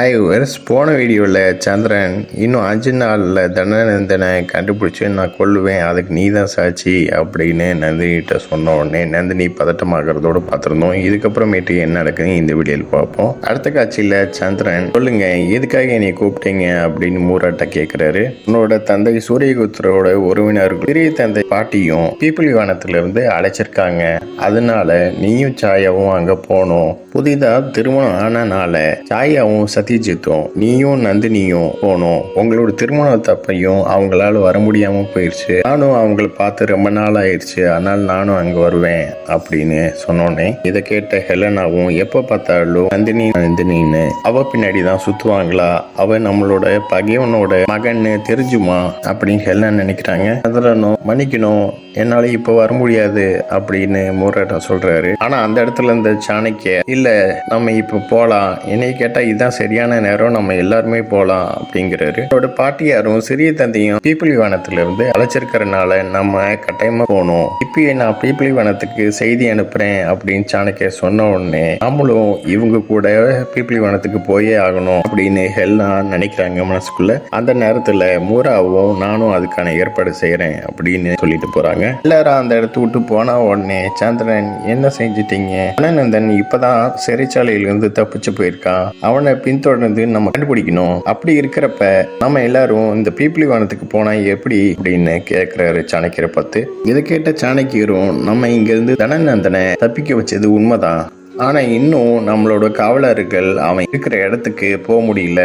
Hi viewers, போன வீடியோவில் சந்திரன் இன்னும் 5 நாளில் தனநந்தனை கண்டுபிடிச்சி நான் கொல்லுவேன், அதுக்கு நீ தான் சாட்சி அப்படின்னு நந்தினிகிட்ட சொன்ன உடனே நந்தினி பதட்டமாகறதோடு பார்த்துருந்தோம். இதுக்கப்புறமேட்டு என்ன நடக்குதுன்னு இந்த வீடியோவில் பார்ப்போம். அடுத்த காட்சியில் சந்திரன், சொல்லுங்க எதுக்காக என்னை கூப்பிட்டீங்க அப்படின்னு மூராட்ட கேட்குறாரு. உன்னோட தந்தை சூரியகுப்தரோட உறவினர்கள் பெரிய தந்தை பாட்டியும் பீப்பிளி வனத்திலிருந்து அழைச்சிருக்காங்க, அதனால நீயும் சாயாவும் அங்கே போகணும். புதிதாக திருமணம் ஆனனால சாயாவும் சத்யஜித்தும் நீயும் நந்தினியும் போனோம். உங்களோட திருமணத்தப்பையும் அவங்களால வர முடியாம போயிடுச்சு. நானும் அவங்கள பார்த்து ரொம்ப நாள் ஆயிடுச்சு, அதனால நானும் அங்க வருவேன் அப்படின்னு சொன்னோன்னே இதை கேட்ட ஹெலனாவும் எப்ப பார்த்தாலும் நந்தினின்னு அவ பின்னாடி தான் சுத்துவாங்களா, அவ நம்மளோட பகைவனோட மகன்னு தெரிஞ்சுமா அப்படின்னு ஹெலனா நினைக்கிறாங்க. அதனும் மன்னிக்கணும், என்னால இப்ப வர முடியாது அப்படின்னு மூராட்டம் சொல்றாரு. ஆனா அந்த இடத்துல இந்த சாணக்கிய, இல்ல நம்ம இப்ப போலாம், என்னை கேட்டா இதுதான் சரியான நேரம், நம்ம எல்லாருமே போலாம் அப்படிங்கிறாரு. அவரோட பாட்டியாரும் சிறிய தந்தையும் பீப்பிளி வனத்திலிருந்து அழைச்சிருக்கிறனால நம்ம கட்டாயமா போகணும். இப்பயே நான் பீப்பிளி வனத்துக்கு செய்தி அனுப்புறேன் அப்படின்னு சாணக்கிய சொன்ன உடனே நம்மளும் இவங்க கூட பீப்பிளி வனத்துக்கு போயே ஆகணும் அப்படின்னு எல்லாம் நினைக்கிறாங்க மனசுக்குள்ள. அந்த நேரத்துல மூராவும் நானும் அதுக்கான ஏற்பாடு செய்யறேன் அப்படின்னு சொல்லிட்டு போறாங்க. எல்லாரும் அந்த இடத்த விட்டு போன உடனே சந்திரன், என்ன செஞ்சிட்டீங்க? தனநந்தன் இப்பதான் சிறைச்சாலையிலிருந்து தப்பிச்சு போயிருக்கான், அவனை பின்தொடர்ந்து நம்ம கண்டுபிடிக்கணும். அப்படி இருக்கிறப்ப நம்ம எல்லாரும் இந்த பீப்பிளி வனத்துக்கு போனா எப்படி அப்படின்னு கேட்கிறாரு சாணக்கியரை பார்த்து. இதை கேட்ட சாணக்கியரும், நம்ம இங்க இருந்து தனநந்தனை தப்பிக்க வச்சது உண்மைதான், ஆனா இன்னும் நம்மளோட காவலர்கள் அவன் இருக்கிற இடத்துக்கு போக முடியல.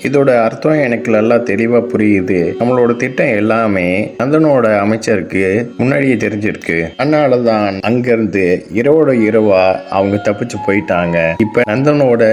இதோட அர்த்தம் எனக்கு நல்லா தெளிவா புரியுது. நம்மளோட திட்டம் எல்லாமே நந்தனோட அமைச்சருக்கு முன்னாடியே தெரிஞ்சிருக்கு, அதனாலதான் அங்கிருந்து இரவோட இரவா அவங்க தப்பிச்சு போயிட்டாங்க. இப்ப நந்தனோட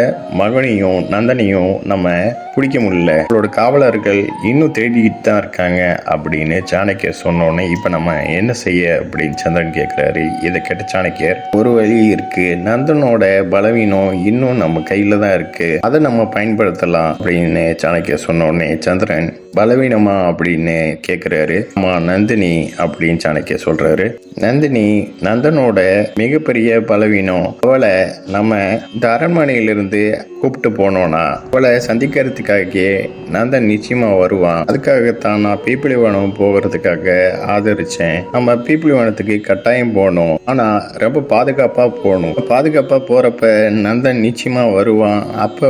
மகனையும் நந்தனையும் நம்ம பிடிக்க முடியல, நம்மளோட காவலர்கள் இன்னும் தேடிக்கிட்டு தான் இருக்காங்க அப்படின்னு சாணக்கியர் சொன்னோன்னே இப்ப நம்ம என்ன செய்ய அப்படின்னு சந்திரன் கேட்கிறாரு. இதை கேட்ட சாணக்கியர், ஒரு வழி இருக்கு, நந்தனோட பலவீனம் இன்னும் நம்ம கையில தான் இருக்கு, அதை நம்ம பயன்படுத்தலாம் அப்படின்னு சாணக்கியர் சொன்ன உடனே சந்திரன், பலவீனமா அப்படின்னு கேட்கிறாரு. ஆமா நந்தினி அப்படின்னு சாணக்கியர் சொல்றாரு. நந்தினி நந்தனோட மிகப்பெரிய பலவீனம், அவளை நம்ம இந்த அரண்மனையிலிருந்து கூப்பிட்டு போனோம்னா அவளை சந்திக்கிறதுக்காக நந்தன் நிச்சயமா வருவான். அதுக்காகத்தான் நான் பீப்பிளி வனம் போகிறதுக்காக ஆதரிச்சேன். நம்ம பீப்பிளி வனத்துக்கு கட்டாயம் போகணும், ஆனா ரொம்ப பாதுகாப்பா போகணும். பாதுகாப்பா போறப்ப நந்தன் நிச்சயமா வருவான். அப்ப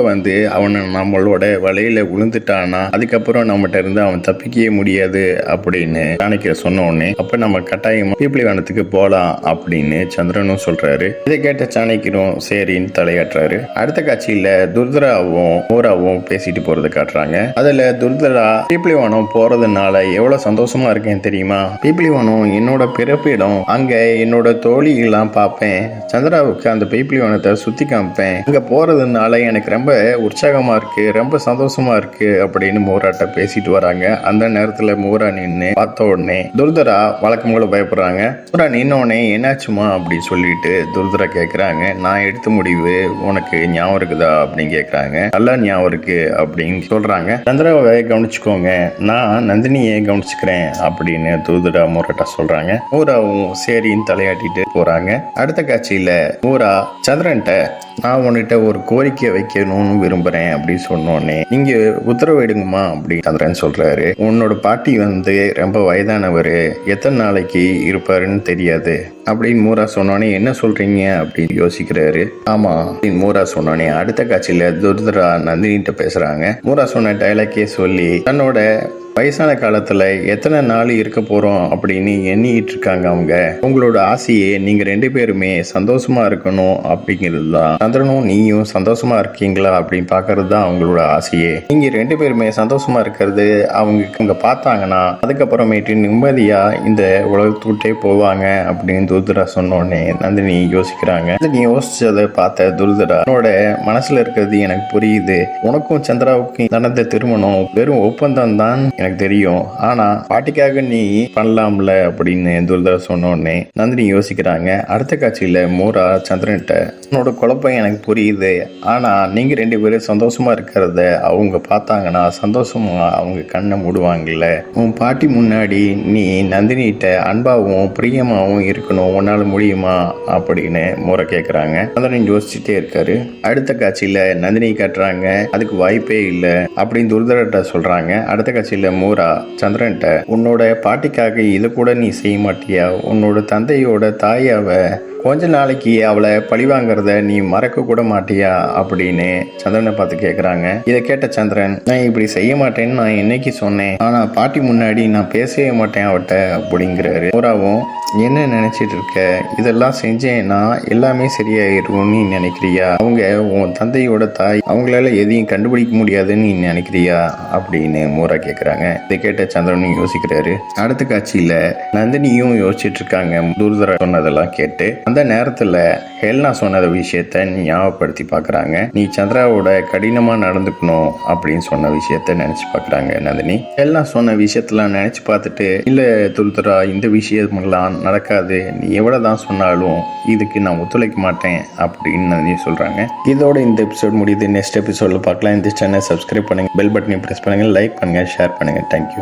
அவனை நம்மளோட வலையில விழுந்துட்டானா அதுக்கப்புறம் நம்மகிட்ட இருந்து அவன் தப்பிக்கவே முடியாது அப்படின்னு சாணக்கியர் சொன்ன உடனே அப்ப நம்ம கட்டாயமா பீப்பிளி வனத்துக்கு போலாம் அப்படின்னு சந்திரனும் சொல்றாரு. இதை கேட்ட சாணக்கியரும் சரின்னு தலையாட்டுறாரு. அடுத்த காட்சியில துர்தராவும் மூராவும் பேசிட்டு போறது காட்டுறாங்க. அதுல துர்தரா, பீப்பிளி வனம் போறதுனால எவ்வளவு சந்தோஷமா இருக்கேன் தெரியுமா, பீப்பிளி வனம் என்னோட பிறப்பிடம், அங்க என்னோட தோழிகள்லாம் பார்ப்பேன், சந்திராவுக்கு அந்த பீப்பிளி வனத்தை சுத்தி காமிப்பேன், அங்க போறதுனால எனக்கு ரொம்ப உற்சாகமா இருக்கு, ரொம்ப சந்தோஷமா இருக்கு அப்படின்னு மூராட்ட பேசிட்டு வராங்க. அந்த நேரத்துல மூரா நின்று பார்த்த உடனே துர்தரா வழக்கம் போல பயப்படுறாங்க. மூரா நின்னோடனே என்னாச்சுமா அப்படின்னு சொல்லிட்டு துர்தரா கேட்கிறாங்க. நான் எடுத்த முடிவு உனக்கு ஞாபகம் இருக்குதா அப்படின்னு கேட்கிறாங்க. நல்லா ஞாபகம் இருக்கு அப்படின்னு சொல்றாங்க. சந்திராவை கவனிச்சுக்கோங்க, நான் நந்தினியை கவனிச்சுக்கிறேன் அப்படின்னு துர்தரா மூராட்ட சொல்றாங்க. மூராவும் சரின்னு தலையாட்டிட்டு போறாங்க. அடுத்த காட்சியில மூரா சந்திரன்ட்ட, நான் உன்கிட்ட ஒரு கோரிக்கை வைக்கணும்னு விரும்புறேன் அப்படின்னு சொன்னோடனே நீங்க உத்தரவிடுங்கம்மா அப்படின்னு சந்திரன் சொல்றாரு. உன்னோட பாட்டி ரொம்ப வயதானவர், எத்தனை நாளைக்கு இருப்பாருன்னு தெரியாது அப்படின்னு மூரா சொன்னோடனே என்ன சொல்றீங்க அப்படின்னு யோசிக்கிறாரு. ஆமா அப்படின்னு மூரா சொன்னோடனே அடுத்த காட்சியில துர்தரா நந்தினிட்ட பேசுறாங்க. மூரா சொன்ன டைலாக்கே சொல்லி தன்னோட வயசான காலத்துல எத்தனை நாள் இருக்க போறோம் அப்படின்னு எண்ணிட்டு இருக்காங்க அவங்க. உங்களோட ஆசையே நீங்க 2 பேருமே சந்தோஷமா இருக்கணும் அப்படிங்கிறது தான். சந்திரனும் நீயும் சந்தோஷமா இருக்கீங்களா அப்படின்னு பாக்குறது தான் அவங்களோட ஆசையே. நீங்க 2 பேருமே சந்தோஷமா இருக்கிறது அவங்க பார்த்தாங்கன்னா அதுக்கப்புறமேட்டு நிம்மதியா இந்த உலகத்துக்கிட்டே போவாங்க அப்படின்னு துர்தரா சொன்னோடனே நந்தினி யோசிக்கிறாங்க. நந்தினி யோசிச்சதை பார்த்த துர்தரா, உன்னோட மனசுல இருக்கிறது எனக்கு புரியுது, உனக்கும் சந்திராவுக்கும் நடந்த திருமணம் வெறும் ஒப்பந்தம் தான் எனக்கு தெரியும். ஆனா பாட்டிக்காக நீ பண்ணலாம்ல அப்படின்னு துருதரா சொன்ன உடனே நந்தினி யோசிக்கிறாங்க. அடுத்த காட்சியில மூரா சந்திரன்கிட்ட, உன்னோட குழப்பம் எனக்கு புரியுது, ஆனா நீங்க 2 பேரும் சந்தோஷமா இருக்கிறத அவங்க பார்த்தாங்கன்னா சந்தோஷமா அவங்க கண்ணை மூடுவாங்கல்ல. உன் பாட்டி முன்னாடி நீ நந்தினிகிட்ட அன்பாவும் பிரியமாவும் இருக்கணும், உன்னால முடியுமா அப்படின்னு மூரா கேட்குறாங்க. சந்திரன் யோசிச்சுட்டே இருக்காரு. அடுத்த காட்சியில நந்தினி காட்டுறாங்க, அதுக்கு வாய்ப்பே இல்லை அப்படின்னு துருதரட்ட சொல்றாங்க. அடுத்த காட்சியில மூரா சந்திரன்கிட்ட, உன்னோட பாட்டிக்காக இதை கூட நீ செய்ய மாட்டியா? உன்னோட தந்தையோட தாயாவ கொஞ்ச நாளைக்கு அவளை பழிவாங்கிறத நீ மறக்க கூட மாட்டியா அப்படின்னு சந்திரனை பார்த்து கேட்குறாங்க. இதை கேட்ட சந்திரன், நான் இப்படி செய்ய மாட்டேன்னு நான் என்னைக்கு சொன்னேன்? ஆனா பாட்டி முன்னாடி நான் பேசவே மாட்டேன் அவட்ட அப்படிங்கிறாரு. மூராவும், என்ன நினைச்சிட்டு இருக்க? இதெல்லாம் செஞ்சேன்னா எல்லாமே சரியாயிரும் நீ நினைக்கிறியா? அவங்க உன் தந்தையோட தாய், அவங்களால எதையும் கண்டுபிடிக்க முடியாதுன்னு நீ நினைக்கிறியா அப்படின்னு மூரா கேட்குறாங்க. இதை கேட்ட சந்திரனும் யோசிக்கிறாரு. அடுத்த காட்சியில நந்தினியும் யோசிச்சுட்டு இருக்காங்க. துருதரா சொன்னதெல்லாம் கேட்டு அந்த நேரத்துல ஹெல்னா சொன்ன விஷயத்த ஞாபகப்படுத்தி பார்க்குறாங்க. நீ சந்திராவோட கடினமா நடந்துக்கணும் அப்படின்னு சொன்ன விஷயத்த நினைச்சு பார்க்குறாங்க நந்தினி. ஹெல்னா சொன்ன விஷயத்தெல்லாம் நினைச்சு பார்த்துட்டு, இல்ல துருதரா, இந்த விஷயமெல்லாம் நடக்காது, நீ எவ்வளவுதான் சொன்னாலும் இதுக்கு நான் ஒத்துழைக்க மாட்டேன் அப்படின்னு நந்தினி சொல்றாங்க. இதோட இந்த எபிசோட் முடியுது. நெக்ஸ்ட் எபிசோட்ல பார்க்கலாம். இந்த சேனல் சப்ஸ்கிரைப் பண்ணுங்க, பெல் பட்டனை பிரஸ் பண்ணுங்க, லைக் பண்ணுங்க, ஷேர் பண்ணுங்க. தேங்க்யூ.